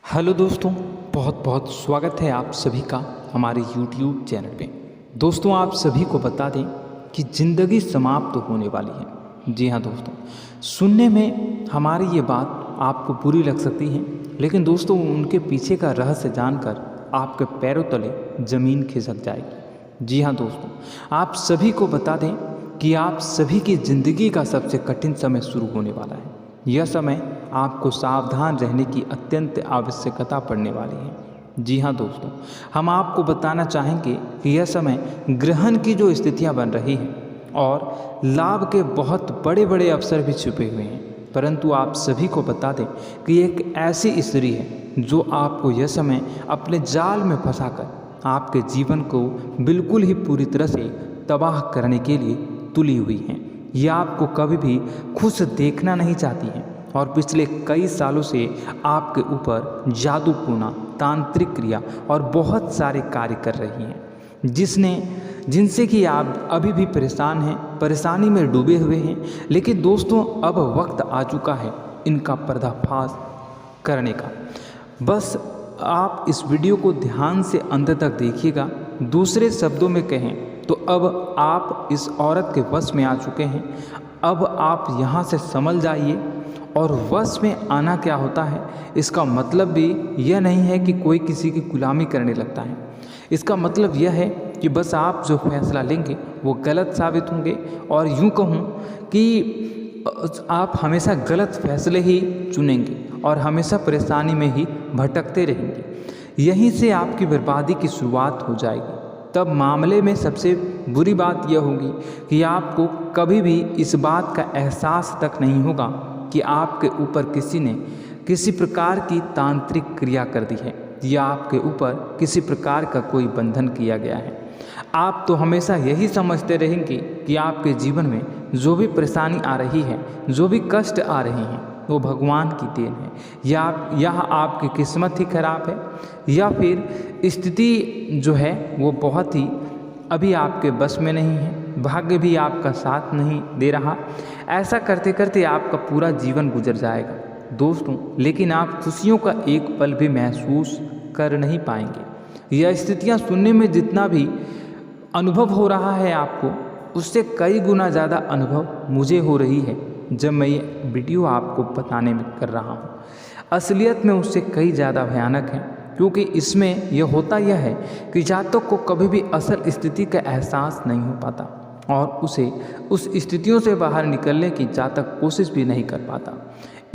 Hello दोस्तों, बहुत बहुत स्वागत है आप सभी का हमारे YouTube चैनल पे। दोस्तों, आप सभी को बता दें कि ज़िंदगी समाप्त तो होने वाली है। जी हाँ दोस्तों, सुनने में हमारी ये बात आपको बुरी लग सकती है, लेकिन दोस्तों उनके पीछे का रहस्य जानकर आपके पैरों तले ज़मीन खिसक जाएगी। जी हाँ दोस्तों, आप सभी को बता दें कि आप सभी की ज़िंदगी का सबसे कठिन समय शुरू होने वाला है। यह समय आपको सावधान रहने की अत्यंत आवश्यकता पड़ने वाली है। जी हाँ दोस्तों, हम आपको बताना चाहेंगे कि यह समय ग्रहण की जो स्थितियाँ बन रही हैं और लाभ के बहुत बड़े बड़े अवसर भी छुपे हुए हैं, परंतु आप सभी को बता दें कि एक ऐसी स्त्री है जो आपको यह समय अपने जाल में फंसाकर आपके जीवन को बिल्कुल ही पूरी तरह से तबाह करने के लिए तुली हुई है। यह आपको कभी भी खुश देखना नहीं चाहती हैं और पिछले कई सालों से आपके ऊपर जादू टोना, तांत्रिक क्रिया और बहुत सारे कार्य कर रही हैं, जिनसे कि आप अभी भी परेशान हैं, परेशानी में डूबे हुए हैं। लेकिन दोस्तों, अब वक्त आ चुका है इनका पर्दाफाश करने का। बस आप इस वीडियो को ध्यान से अंत तक देखिएगा। दूसरे शब्दों में कहें तो अब आप इस औरत के वश में आ चुके हैं। अब आप यहाँ से संभल जाइए। और वश में आना क्या होता है, इसका मतलब भी यह नहीं है कि कोई किसी की गुलामी करने लगता है। इसका मतलब यह है कि बस आप जो फैसला लेंगे वो गलत साबित होंगे, और यूँ कहूँ कि आप हमेशा गलत फैसले ही चुनेंगे और हमेशा परेशानी में ही भटकते रहेंगे। यहीं से आपकी बर्बादी की शुरुआत हो जाएगी। तब मामले में सबसे बुरी बात यह होगी कि आपको कभी भी इस बात का एहसास तक नहीं होगा कि आपके ऊपर किसी ने किसी प्रकार की तांत्रिक क्रिया कर दी है या आपके ऊपर किसी प्रकार का कोई बंधन किया गया है। आप तो हमेशा यही समझते रहेंगे कि आपके जीवन में जो भी परेशानी आ रही है, जो भी कष्ट आ रहे हैं, वो भगवान की देन है, या आपकी किस्मत ही खराब है, या फिर स्थिति जो है वो बहुत ही अभी आपके बस में नहीं है, भाग्य भी आपका साथ नहीं दे रहा। ऐसा करते करते आपका पूरा जीवन गुजर जाएगा दोस्तों, लेकिन आप खुशियों का एक पल भी महसूस कर नहीं पाएंगे। यह स्थितियाँ सुनने में जितना भी अनुभव हो रहा है आपको, उससे कई गुना ज़्यादा अनुभव मुझे हो रही है जब मैं ये वीडियो आपको बताने में कर रहा हूँ। असलियत में उससे कई ज़्यादा भयानक है, क्योंकि इसमें यह होता यह है कि जातक को कभी भी असल स्थिति का एहसास नहीं हो पाता और उसे उस स्थितियों से बाहर निकलने की जातक कोशिश भी नहीं कर पाता।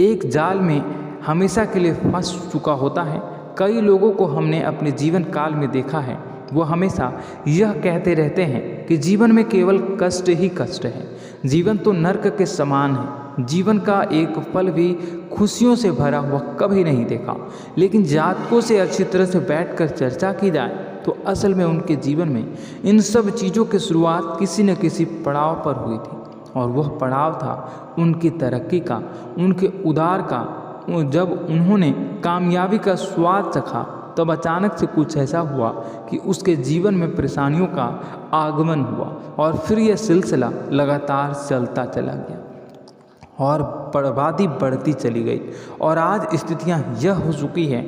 एक जाल में हमेशा के लिए फंस चुका होता है। कई लोगों को हमने अपने जीवन काल में देखा है, वो हमेशा यह कहते रहते हैं कि जीवन में केवल कष्ट ही कष्ट है, जीवन तो नर्क के समान है, जीवन का एक पल भी खुशियों से भरा हुआ कभी नहीं देखा। लेकिन जातकों से अच्छी तरह से बैठकर चर्चा की जाए तो असल में उनके जीवन में इन सब चीज़ों की शुरुआत किसी न किसी पड़ाव पर हुई थी, और वह पड़ाव था उनकी तरक्की का, उनके उदार का। जब उन्होंने कामयाबी का स्वाद चखा, तब अचानक से कुछ ऐसा हुआ कि उसके जीवन में परेशानियों का आगमन हुआ, और फिर यह सिलसिला लगातार चलता चला गया और बर्बादी बढ़ती चली गई। और आज स्थितियां यह हो चुकी है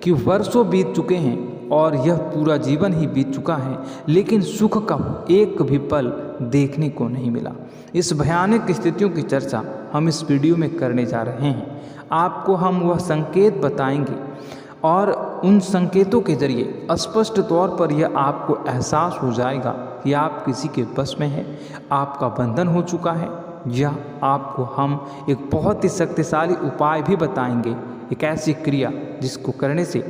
कि वर्षों बीत चुके हैं और यह पूरा जीवन ही बीत चुका है, लेकिन सुख का एक भी पल देखने को नहीं मिला। इस भयानक स्थितियों की चर्चा हम इस वीडियो में करने जा रहे हैं। आपको हम वह संकेत बताएंगे और उन संकेतों के जरिए स्पष्ट तौर पर यह आपको एहसास हो जाएगा कि आप किसी के बस में हैं, आपका बंधन हो चुका है, या आपको हम एक बहुत ही शक्तिशाली उपाय भी बताएंगे, एक ऐसी क्रिया जिसको करने से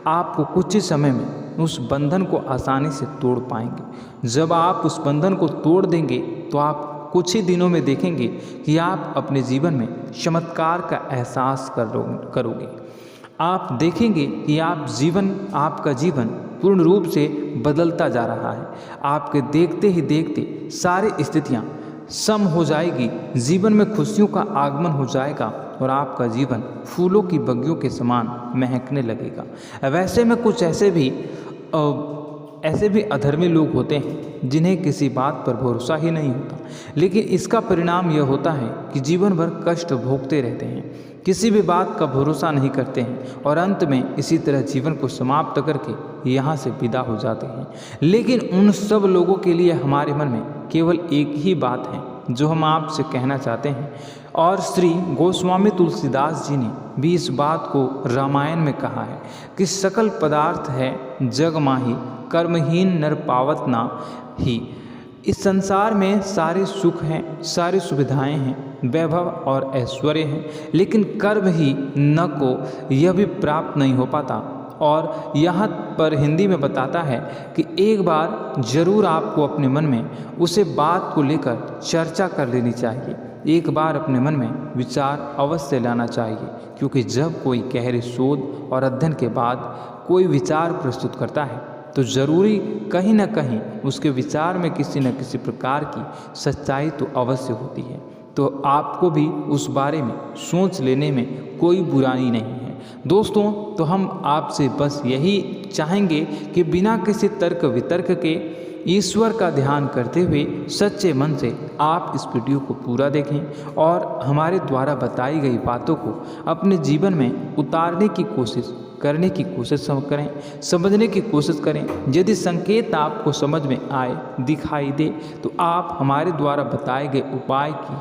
आपको कुछ ही समय में उस बंधन को आसानी से तोड़ पाएंगे। जब आप उस बंधन को तोड़ देंगे तो आप कुछ ही दिनों में देखेंगे कि आप अपने जीवन में चमत्कार का एहसास करोगे। आप देखेंगे कि आपका जीवन पूर्ण रूप से बदलता जा रहा है। आपके देखते ही देखते सारी स्थितियाँ सम हो जाएगी, जीवन में खुशियों का आगमन हो जाएगा और आपका जीवन फूलों की बगियों के समान महकने लगेगा। वैसे में कुछ ऐसे भी अधर्मी लोग होते हैं जिन्हें किसी बात पर भरोसा ही नहीं होता, लेकिन इसका परिणाम यह होता है कि जीवन भर कष्ट भोगते रहते हैं। किसी भी बात का भरोसा नहीं करते हैं और अंत में इसी तरह जीवन को समाप्त करके यहाँ से विदा हो जाते हैं। लेकिन उन सब लोगों के लिए हमारे मन में केवल एक ही बात है जो हम आपसे कहना चाहते हैं, और श्री गोस्वामी तुलसीदास जी ने भी इस बात को रामायण में कहा है कि सकल पदार्थ है जग माही, कर्महीन नर पावत ना ही। इस संसार में सारे सुख हैं, सारी सुविधाएं हैं, वैभव और ऐश्वर्य हैं, लेकिन कर्म ही न को यह भी प्राप्त नहीं हो पाता। और यहाँ पर हिंदी में बताता है कि एक बार जरूर आपको अपने मन में उसे बात को लेकर चर्चा कर लेनी चाहिए, एक बार अपने मन में विचार अवश्य लाना चाहिए, क्योंकि जब कोई गहरे शोध और अध्ययन के बाद कोई विचार प्रस्तुत करता है तो ज़रूरी कहीं ना कहीं उसके विचार में किसी न किसी प्रकार की सच्चाई तो अवश्य होती है। तो आपको भी उस बारे में सोच लेने में कोई बुराई नहीं है। दोस्तों, तो हम आपसे बस यही चाहेंगे कि बिना किसी तर्क वितर्क के ईश्वर का ध्यान करते हुए सच्चे मन से आप इस वीडियो को पूरा देखें और हमारे द्वारा बताई गई बातों को अपने जीवन में उतारने की कोशिश करने की कोशिश करें, समझने की कोशिश करें। यदि संकेत आपको समझ में आए, दिखाई दे, तो आप हमारे द्वारा बताए गए उपाय की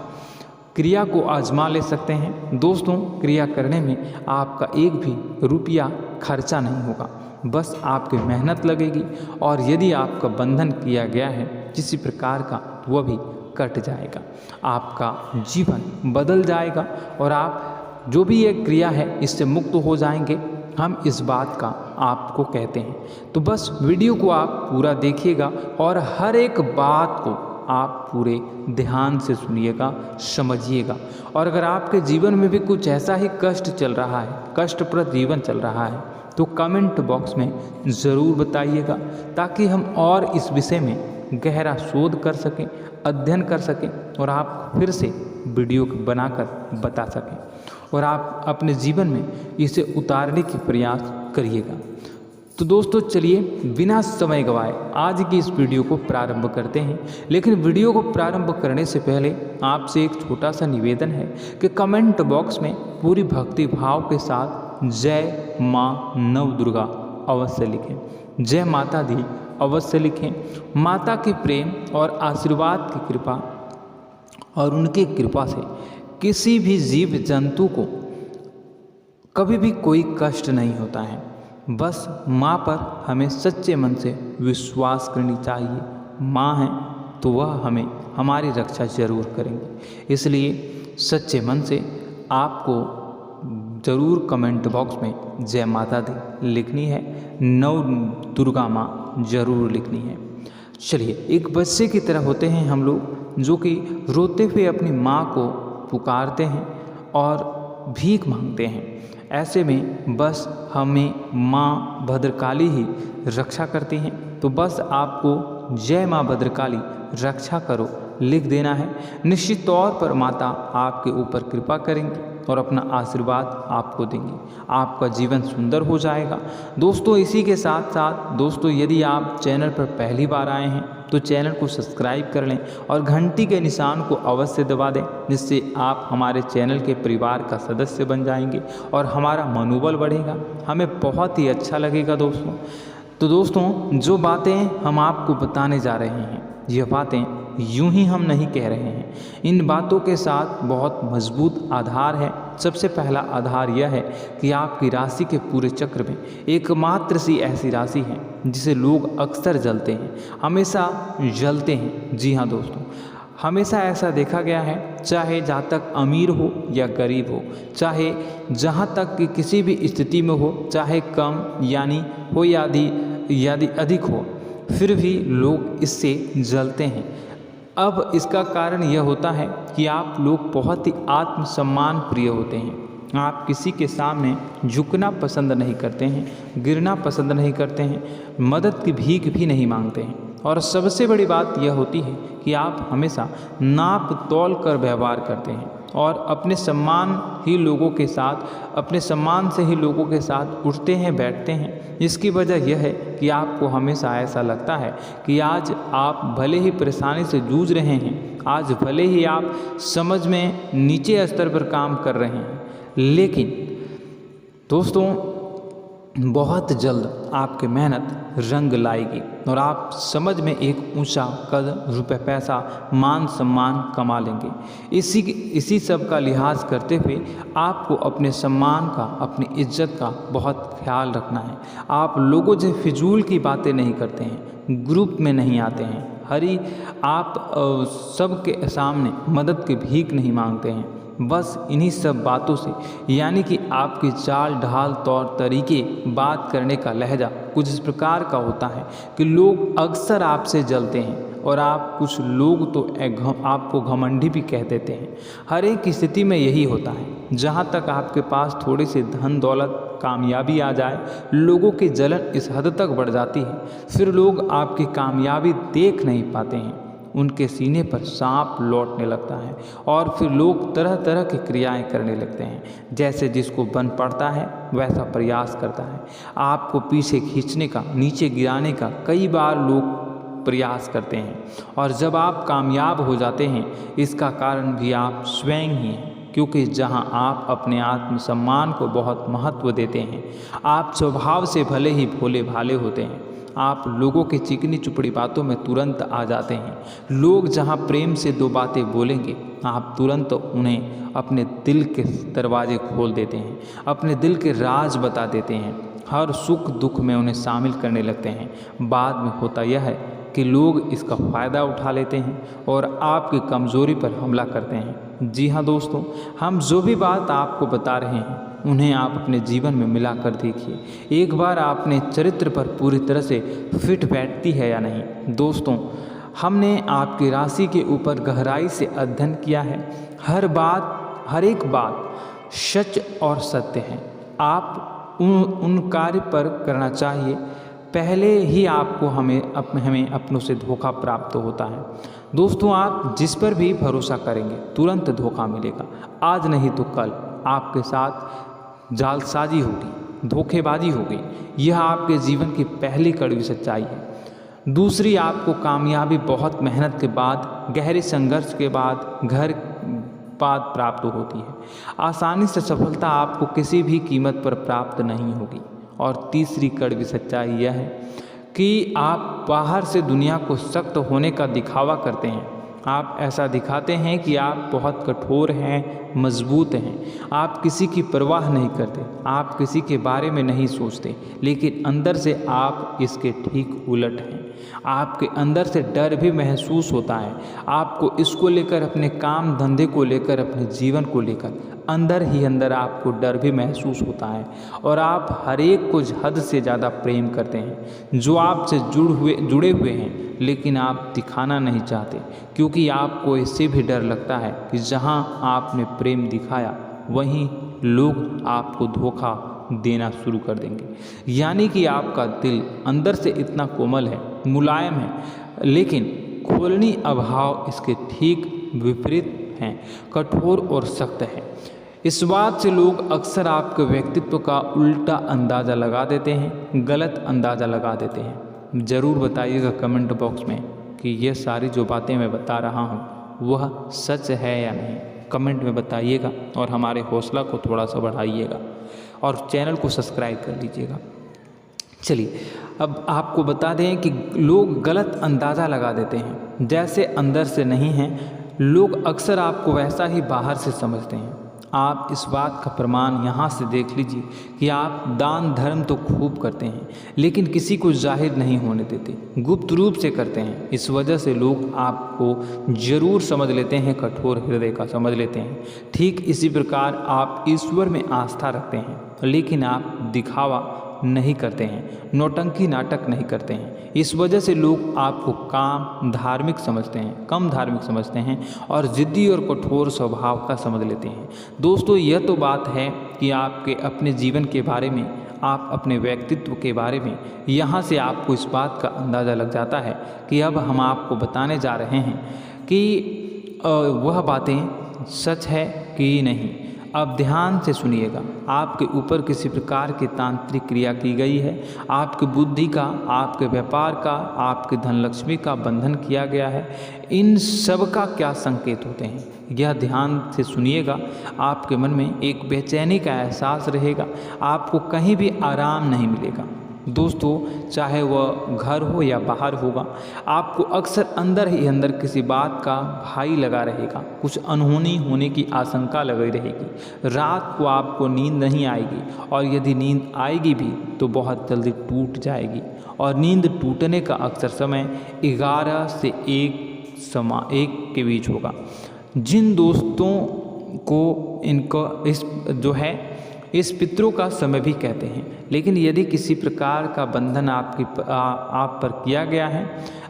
क्रिया को आजमा ले सकते हैं। दोस्तों, क्रिया करने में आपका एक भी रुपया खर्चा नहीं होगा, बस आपकी मेहनत लगेगी, और यदि आपका बंधन किया गया है किसी प्रकार का, वह भी कट जाएगा, आपका जीवन बदल जाएगा और आप जो भी ये क्रिया है इससे मुक्त हो जाएंगे। हम इस बात का आपको कहते हैं। तो बस वीडियो को आप पूरा देखिएगा और हर एक बात को आप पूरे ध्यान से सुनिएगा, समझिएगा। और अगर आपके जीवन में भी कुछ ऐसा ही कष्ट चल रहा है, कष्टप्रद जीवन चल रहा है, तो कमेंट बॉक्स में ज़रूर बताइएगा, ताकि हम और इस विषय में गहरा शोध कर सकें, अध्ययन कर सकें और आप फिर से वीडियो बनाकर बता सकें और आप अपने जीवन में इसे उतारने की प्रयास करिएगा। तो दोस्तों, चलिए बिना समय गवाए आज की इस वीडियो को प्रारंभ करते हैं। लेकिन वीडियो को प्रारंभ करने से पहले आपसे एक छोटा सा निवेदन है कि कमेंट बॉक्स में पूरी भक्ति भाव के साथ जय माँ नव दुर्गा अवश्य लिखें, जय माता दी अवश्य लिखें। माता के प्रेम और आशीर्वाद की कृपा और उनकी कृपा से किसी भी जीव जंतु को कभी भी कोई कष्ट नहीं होता है। बस माँ पर हमें सच्चे मन से विश्वास करनी चाहिए। माँ है तो वह हमें हमारी रक्षा जरूर करेंगे। इसलिए सच्चे मन से आपको ज़रूर कमेंट बॉक्स में जय माता दी लिखनी है, नव दुर्गा माँ जरूर लिखनी है। चलिए, एक बच्चे की तरह होते हैं हम लोग, जो कि रोते हुए अपनी माँ को पुकारते हैं और भीख मांगते हैं। ऐसे में बस हमें माँ भद्रकाली ही रक्षा करती हैं। तो बस आपको जय माँ भद्रकाली रक्षा करो लिख देना है। निश्चित तौर पर माता आपके ऊपर कृपा करेंगी और अपना आशीर्वाद आपको देंगी, आपका जीवन सुंदर हो जाएगा। दोस्तों, इसी के साथ साथ दोस्तों, यदि आप चैनल पर पहली बार आए हैं तो चैनल को सब्सक्राइब कर लें और घंटी के निशान को अवश्य दबा दें, जिससे आप हमारे चैनल के परिवार का सदस्य बन जाएंगे और हमारा मनोबल बढ़ेगा, हमें बहुत ही अच्छा लगेगा दोस्तों। तो दोस्तों, जो बातें हम आपको बताने जा रहे हैं, यह बातें यूं ही हम नहीं कह रहे हैं। इन बातों के साथ बहुत मजबूत आधार है। सबसे पहला आधार यह है कि आपकी राशि के पूरे चक्र में एकमात्र सी ऐसी राशि है जिसे लोग अक्सर जलते हैं, हमेशा जलते हैं। जी हाँ दोस्तों, हमेशा ऐसा देखा गया है, चाहे जहाँ तक अमीर हो या गरीब हो, चाहे जहाँ तक कि किसी भी स्थिति में हो, चाहे कम यानी हो या अधिक हो, फिर भी लोग इससे जलते हैं। अब इसका कारण यह होता है कि आप लोग बहुत ही आत्मसम्मान प्रिय होते हैं। आप किसी के सामने झुकना पसंद नहीं करते हैं, गिरना पसंद नहीं करते हैं, मदद की भीख भी नहीं मांगते हैं। और सबसे बड़ी बात यह होती है कि आप हमेशा नाप तोल कर व्यवहार करते हैं और अपने सम्मान से ही लोगों के साथ उठते हैं, बैठते हैं। इसकी वजह यह है कि आपको हमेशा ऐसा लगता है कि आज आप भले ही परेशानी से जूझ रहे हैं, आज भले ही आप समझ में नीचे स्तर पर काम कर रहे हैं, लेकिन दोस्तों बहुत जल्द आपकी मेहनत रंग लाएगी और आप समझ में एक ऊंचा कद, रुपए, पैसा, मान सम्मान कमा लेंगे। इसी सब का लिहाज करते हुए आपको अपने सम्मान का, अपनी इज्जत का बहुत ख्याल रखना है। आप लोगों से फिजूल की बातें नहीं करते हैं, ग्रुप में नहीं आते हैं, आप सबके सामने मदद की भीख नहीं मांगते हैं। बस इन्हीं सब बातों से, यानी कि आपकी चाल ढाल, तौर तरीके, बात करने का लहजा कुछ इस प्रकार का होता है कि लोग अक्सर आपसे जलते हैं और कुछ लोग तो आपको घमंडी भी कह देते हैं। हर एक स्थिति में यही होता है। जहाँ तक आपके पास थोड़ी सी धन दौलत, कामयाबी आ जाए, लोगों की जलन इस हद तक बढ़ जाती है, फिर लोग आपकी कामयाबी देख नहीं पाते हैं। उनके सीने पर सांप लौटने लगता है और फिर लोग तरह तरह की क्रियाएं करने लगते हैं। जैसे जिसको बन पड़ता है वैसा प्रयास करता है। आपको पीछे खींचने का, नीचे गिराने का कई बार लोग प्रयास करते हैं और जब आप कामयाब हो जाते हैं, इसका कारण भी आप स्वयं ही हैं। क्योंकि जहां आप अपने आत्मसम्मान को बहुत महत्व देते हैं, आप स्वभाव से भले ही भोले भाले होते हैं, आप लोगों की चिकनी चुपड़ी बातों में तुरंत आ जाते हैं। लोग जहां प्रेम से दो बातें बोलेंगे, आप तुरंत उन्हें अपने दिल के दरवाजे खोल देते हैं, अपने दिल के राज बता देते हैं, हर सुख दुख में उन्हें शामिल करने लगते हैं। बाद में होता यह है कि लोग इसका फ़ायदा उठा लेते हैं और आपकी कमज़ोरी पर हमला करते हैं। जी हाँ दोस्तों, हम जो भी बात आपको बता रहे हैं उन्हें आप अपने जीवन में मिला कर देखिए। एक बार आपने चरित्र पर पूरी तरह से फिट बैठती है या नहीं। दोस्तों, हमने आपकी राशि के ऊपर गहराई से अध्ययन किया है। हर एक बात सच और सत्य है। आप उन कार्य पर करना चाहिए, पहले ही आपको हमें अपनों से धोखा प्राप्त होता है। दोस्तों, आप जिस पर भी भरोसा करेंगे तुरंत धोखा मिलेगा। आज नहीं तो कल आपके साथ जालसाजी होगी, धोखेबाजी होगी। यह आपके जीवन की पहली कड़वी सच्चाई है। दूसरी, आपको कामयाबी बहुत मेहनत के बाद, गहरे संघर्ष के बाद प्राप्त होती है। आसानी से सफलता आपको किसी भी कीमत पर प्राप्त नहीं होगी। और तीसरी कड़वी सच्चाई यह है कि आप बाहर से दुनिया को सख्त होने का दिखावा करते हैं। आप ऐसा दिखाते हैं कि आप बहुत कठोर हैं, मजबूत हैं। आप किसी की परवाह नहीं करते, आप किसी के बारे में नहीं सोचते, लेकिन अंदर से आप इसके ठीक उलट हैं। आपके अंदर से डर भी महसूस होता है। आपको इसको लेकर, अपने काम धंधे को लेकर, अपने जीवन को लेकर अंदर ही अंदर आपको डर भी महसूस होता है और आप हर एक को हद से ज़्यादा प्रेम करते हैं, जो आपसे जुड़े हुए हैं, लेकिन आप दिखाना नहीं चाहते, क्योंकि आपको इससे भी डर लगता है कि जहां आपने प्रेम दिखाया वहीं लोग आपको धोखा देना शुरू कर देंगे। यानी कि आपका दिल अंदर से इतना कोमल है, मुलायम है, लेकिन खोलनी अभाव इसके ठीक विपरीत हैं, कठोर और सख्त है। इस बात से लोग अक्सर आपके व्यक्तित्व का उल्टा अंदाज़ा लगा देते हैं, गलत अंदाज़ा लगा देते हैं। ज़रूर बताइएगा कमेंट बॉक्स में कि ये सारी जो बातें मैं बता रहा हूँ वह सच है या नहीं। कमेंट में बताइएगा और हमारे हौसला को थोड़ा सा बढ़ाइएगा और चैनल को सब्सक्राइब कर लीजिएगा। चलिए, अब आपको बता दें कि लोग गलत अंदाज़ा लगा देते हैं। जैसे अंदर से नहीं हैं, लोग अक्सर आपको वैसा ही बाहर से समझते हैं। आप इस बात का प्रमाण यहाँ से देख लीजिए कि आप दान धर्म तो खूब करते हैं, लेकिन किसी को जाहिर नहीं होने देते, गुप्त रूप से करते हैं। इस वजह से लोग आपको ज़रूर समझ लेते हैं, कठोर हृदय का समझ लेते हैं। ठीक इसी प्रकार आप ईश्वर में आस्था रखते हैं, लेकिन आप दिखावा नहीं करते हैं, नौटंकी नाटक नहीं करते हैं। इस वजह से लोग आपको कम धार्मिक समझते हैं और ज़िद्दी और कठोर स्वभाव का समझ लेते हैं। दोस्तों, यह तो बात है कि आपके अपने जीवन के बारे में, आप अपने व्यक्तित्व के बारे में, यहाँ से आपको इस बात का अंदाज़ा लग जाता है कि अब हम आपको बताने जा रहे हैं कि वह बातें सच है कि नहीं। अब ध्यान से सुनिएगा। आपके ऊपर किसी प्रकार की तांत्रिक क्रिया की गई है, आपकी बुद्धि का, आपके व्यापार का, आपके धनलक्ष्मी का बंधन किया गया है। इन सब का क्या संकेत होते हैं, यह ध्यान से सुनिएगा। आपके मन में एक बेचैनी का एहसास रहेगा, आपको कहीं भी आराम नहीं मिलेगा। दोस्तों, चाहे वह घर हो या बाहर होगा, आपको अक्सर अंदर ही अंदर किसी बात का भय लगा रहेगा, कुछ अनहोनी होने की आशंका लगी रहेगी। रात को आपको नींद नहीं आएगी, और यदि नींद आएगी भी तो बहुत जल्दी टूट जाएगी, और नींद टूटने का अक्सर समय 11 से 1 के बीच होगा। जिन दोस्तों को इनको इस पितरों का समय भी कहते हैं। लेकिन यदि किसी प्रकार का बंधन आप पर किया गया है,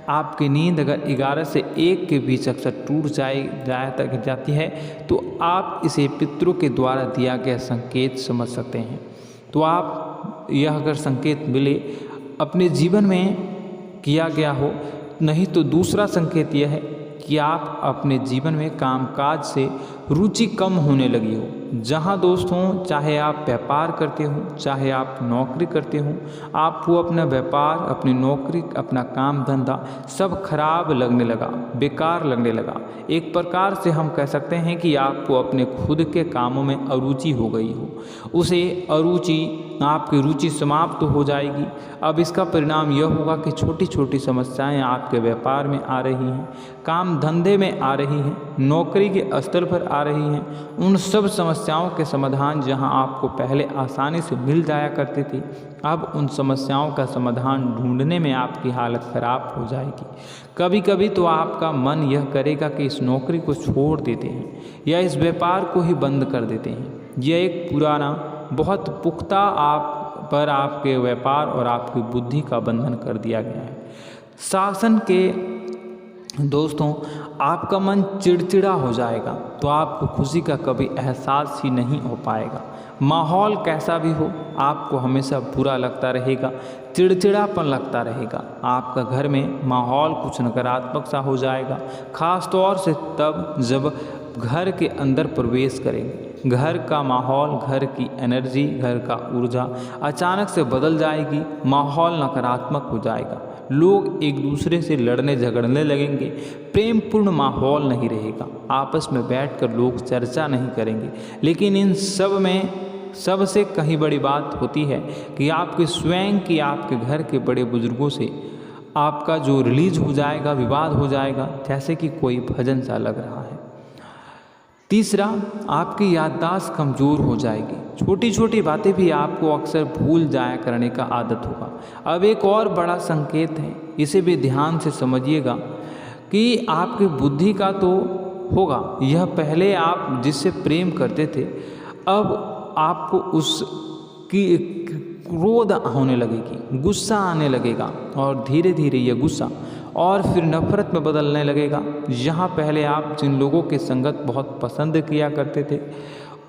आपकी नींद अगर 11 से 1 के बीच अक्सर टूट जाती है, तो आप इसे पितरों के द्वारा दिया गया संकेत समझ सकते हैं। तो आप यह अगर संकेत मिले अपने जीवन में किया गया हो, नहीं तो दूसरा संकेत यह है कि आप अपने जीवन में कामकाज से रुचि कम होने लगी हो। जहाँ दोस्तों, चाहे आप व्यापार करते हो, चाहे आप नौकरी करते हो, आपको अपना व्यापार, अपनी नौकरी, अपना काम धंधा सब खराब लगने लगा, बेकार लगने लगा। एक प्रकार से हम कह सकते हैं कि आपको अपने खुद के कामों में अरुचि हो गई हो। उसे अरुचि, आपकी रुचि समाप्त हो जाएगी। अब इसका परिणाम यह होगा कि छोटी छोटी समस्याएं आपके व्यापार में आ रही हैं, काम धंधे में आ रही हैं, नौकरी के स्तर पर आ रही हैं। उन सब समस्याओं के समाधान जहां आपको पहले आसानी से मिल जाया करते थे, अब उन समस्याओं का समाधान ढूंढने में आपकी हालत खराब हो जाएगी। कभी कभी तो आपका मन यह करेगा कि इस नौकरी को छोड़ देते हैं या इस व्यापार को ही बंद कर देते हैं। यह एक पुराना, बहुत पुख्ता आपके व्यापार और आपकी बुद्धि का बंधन कर दिया गया है। शासन के दोस्तों, आपका मन चिड़चिड़ा हो जाएगा, तो आपको खुशी का कभी एहसास ही नहीं हो पाएगा। माहौल कैसा भी हो, आपको हमेशा बुरा लगता रहेगा, चिड़चिड़ापन लगता रहेगा। आपका घर में माहौल कुछ नकारात्मक सा हो जाएगा, खास तौर से तब जब घर के अंदर प्रवेश करेंगे। घर का माहौल, घर की एनर्जी, घर का ऊर्जा अचानक से बदल जाएगी, माहौल नकारात्मक हो जाएगा। लोग एक दूसरे से लड़ने झगड़ने लगेंगे, प्रेमपूर्ण माहौल नहीं रहेगा, आपस में बैठकर लोग चर्चा नहीं करेंगे। लेकिन इन सब में सबसे कहीं बड़ी बात होती है कि आपके स्वयं की, आपके घर के बड़े बुजुर्गों से आपका जो रिलीज हो जाएगा, विवाद हो जाएगा, जैसे कि कोई भजन सा लग रहा है। तीसरा, आपकी याददाश्त कमज़ोर हो जाएगी, छोटी छोटी बातें भी आपको अक्सर भूल जाया करने का आदत होगा। अब एक और बड़ा संकेत है, इसे भी ध्यान से समझिएगा कि आपकी बुद्धि का तो होगा, यह पहले आप जिससे प्रेम करते थे, अब आपको उसकी क्रोध होने लगेगी, गुस्सा आने लगेगा, और धीरे धीरे यह गुस्सा और फिर नफरत में बदलने लगेगा। यहाँ पहले आप जिन लोगों की संगत बहुत पसंद किया करते थे,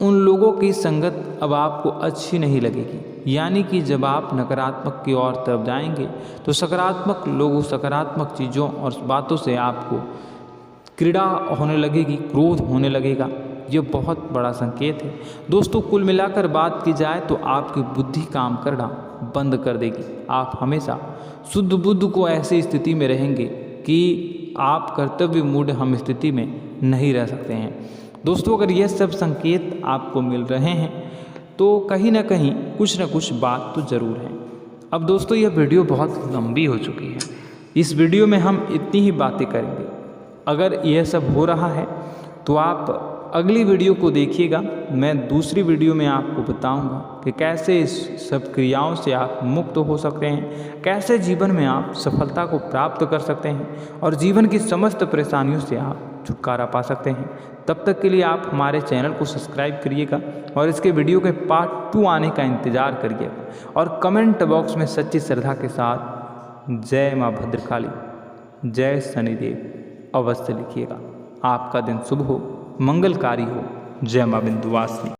उन लोगों की संगत अब आपको अच्छी नहीं लगेगी। यानी कि जब आप नकारात्मक की ओर तरफ जाएंगे, तो सकारात्मक लोगों, सकारात्मक चीज़ों और बातों से आपको क्रीड़ा होने लगेगी, क्रोध होने लगेगा। ये बहुत बड़ा संकेत है दोस्तों। कुल मिलाकर बात की जाए तो आपकी बुद्धि काम करना बंद कर देगी। आप हमेशा शुद्ध बुद्ध को ऐसी स्थिति में रहेंगे कि आप कर्तव्य मूढ़ हम स्थिति में नहीं रह सकते हैं। दोस्तों, अगर ये सब संकेत आपको मिल रहे हैं तो कहीं ना कहीं कुछ ना कुछ बात तो ज़रूर है। अब दोस्तों, यह वीडियो बहुत लंबी हो चुकी है, इस वीडियो में हम इतनी ही बातें करेंगे। अगर यह सब हो रहा है तो आप अगली वीडियो को देखिएगा। मैं दूसरी वीडियो में आपको बताऊंगा कि कैसे इस सब क्रियाओं से आप मुक्त हो सकते हैं, कैसे जीवन में आप सफलता को प्राप्त कर सकते हैं और जीवन की समस्त परेशानियों से आप छुटकारा पा सकते हैं। तब तक के लिए आप हमारे चैनल को सब्सक्राइब करिएगा और इसके वीडियो के पार्ट 2 आने का इंतज़ार करिएगा। और कमेंट बॉक्स में सच्ची श्रद्धा के साथ जय माँ भद्रकाली, जय शनिदेव अवश्य लिखिएगा। आपका दिन शुभ हो, मंगलकारी हो। जय माँ विंध्यवासिनी।